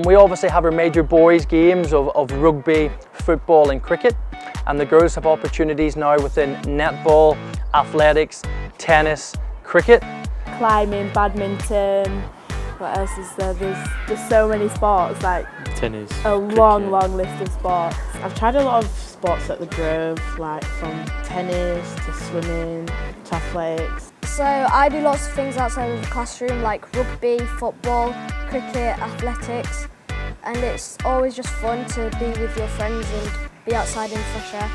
We obviously have our major boys games of rugby, football and cricket, and the girls have opportunities now within netball, athletics, tennis, cricket. Climbing, badminton, what else is there? There's so many sports, like tennis, long list of sports. I've tried a lot of sports at the Grove, like from tennis to swimming to athletics. So I do lots of things outside of the classroom, like rugby, football, cricket, athletics, and it's always just fun to be with your friends and be outside in the fresh air.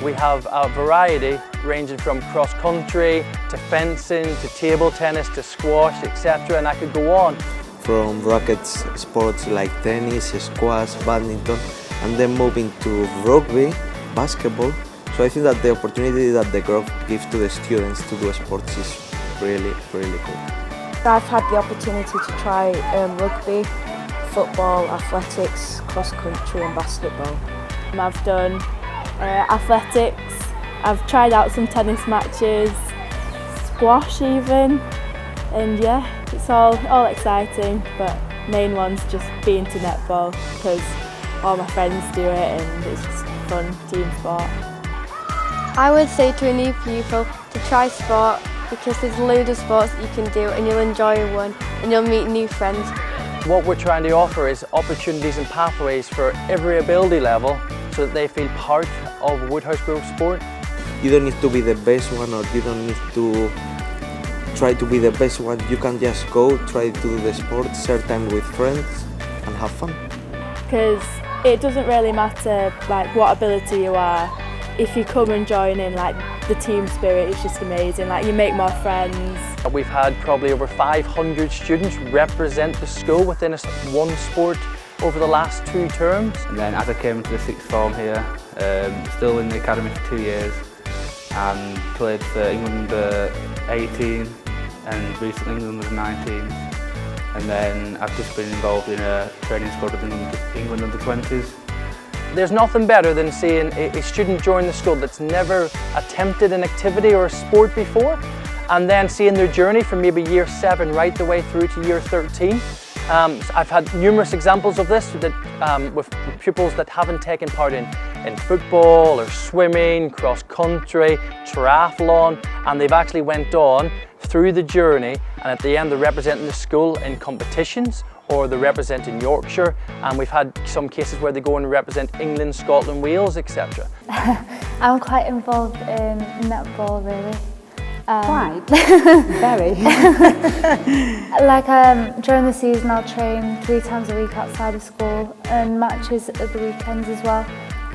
We have a variety ranging from cross-country to fencing to table tennis to squash, etc., and I could go on. From rackets sports like tennis, squash, badminton, and then moving to rugby, basketball. So I think that the opportunity that the Grove gives to the students to do sports is really cool. I've had the opportunity to try rugby, football, athletics, cross-country and basketball. I've done athletics, I've tried out some tennis matches, squash even, and yeah, it's all exciting, but main one's just being to netball because all my friends do it and it's just fun team sport. I would say to a new pupil to try sport because there's loads of sports that you can do and you'll enjoy one and you'll meet new friends. What we're trying to offer is opportunities and pathways for every ability level so that they feel part of Woodhouse Grove sport. You don't need to be the best one, or you don't need to try to be the best one. You can just go, try to do the sport, share time with friends and have fun. Because it doesn't really matter like what ability you are. If you come and join in, like the team spirit is just amazing. Like you make more friends. We've had probably over 500 students represent the school within one sport over the last 2 terms. And then as I came into the 6th form here, still in the academy for 2 years, and played for England under 18 and recently England under 19. And then I've just been involved in a training squad with England under 20s. There's nothing better than seeing a student join the school that's never attempted an activity or a sport before, and then seeing their journey from maybe year 7 right the way through to year 13. I've had numerous examples of this with pupils that haven't taken part in football or swimming, cross-country, triathlon, and they've actually went on through the journey, and at the end they're representing the school in competitions or they're representing Yorkshire, and we've had some cases where they go and represent England, Scotland, Wales, etc. I'm quite involved in netball really. Quite? Very. During the season I'll train 3 times a week outside of school and matches at the weekends as well.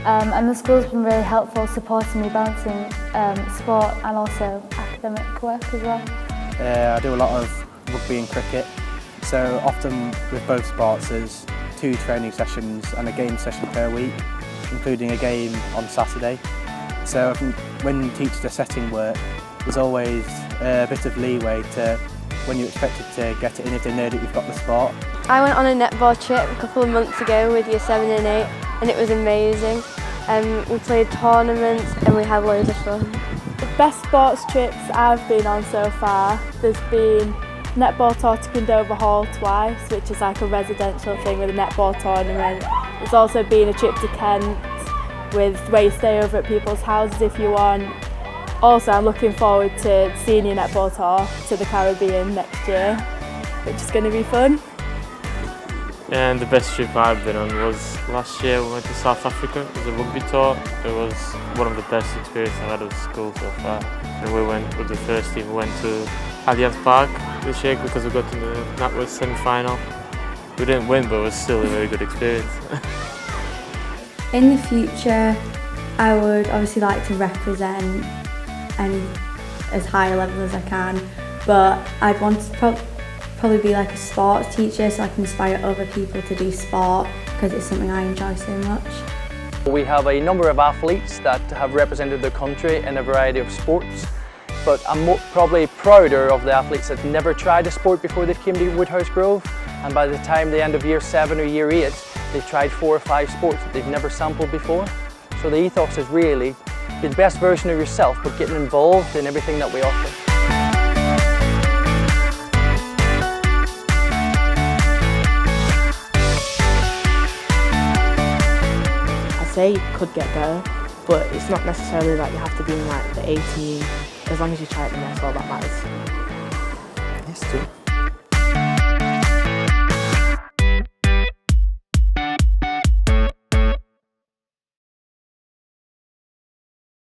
And the school's been really helpful supporting me balancing sport and also academic work as well. I do a lot of rugby and cricket, so often with both sports there's 2 training sessions and a game session per week, including a game on Saturday. So when teachers are setting work, there's always a bit of leeway to when you're expected to get it in if they know that you've got the sport. I went on a netball trip a couple of months ago with year 7 and 8 and it was amazing. We played tournaments and we had loads of fun. The best sports trips I've been on so far, there's been netball tour to Condover Hall twice, which is like a residential thing with a netball tournament. There's also been a trip to Kent where you stay over at people's houses if you want. Also, I'm looking forward to senior netball tour to the Caribbean next year, which is going to be fun. And the best trip I've been on was last year. We went to South Africa. It was a rugby tour. It was one of the best experiences I've had at school so far. And we went with the first team. We went to Allianz Park this year because we got to the NatWest semi-final. We didn't win, but it was still a very good experience. In the future, I would obviously like to represent as high a level as I can, but I'd want to probably be like a sports teacher so I can inspire other people to do sport because it's something I enjoy so much. We have a number of athletes that have represented their country in a variety of sports, but I'm probably prouder of the athletes that never tried a sport before they came to Woodhouse Grove, and by the time they end of year 7 or year 8 they've tried 4 or 5 sports that they've never sampled before. So the ethos is really be the best version of yourself, but getting involved in everything that we offer. say you could get better, but it's not necessarily that you have to be in like the 18. As long as you try it, then that's all that matters. Yes, too.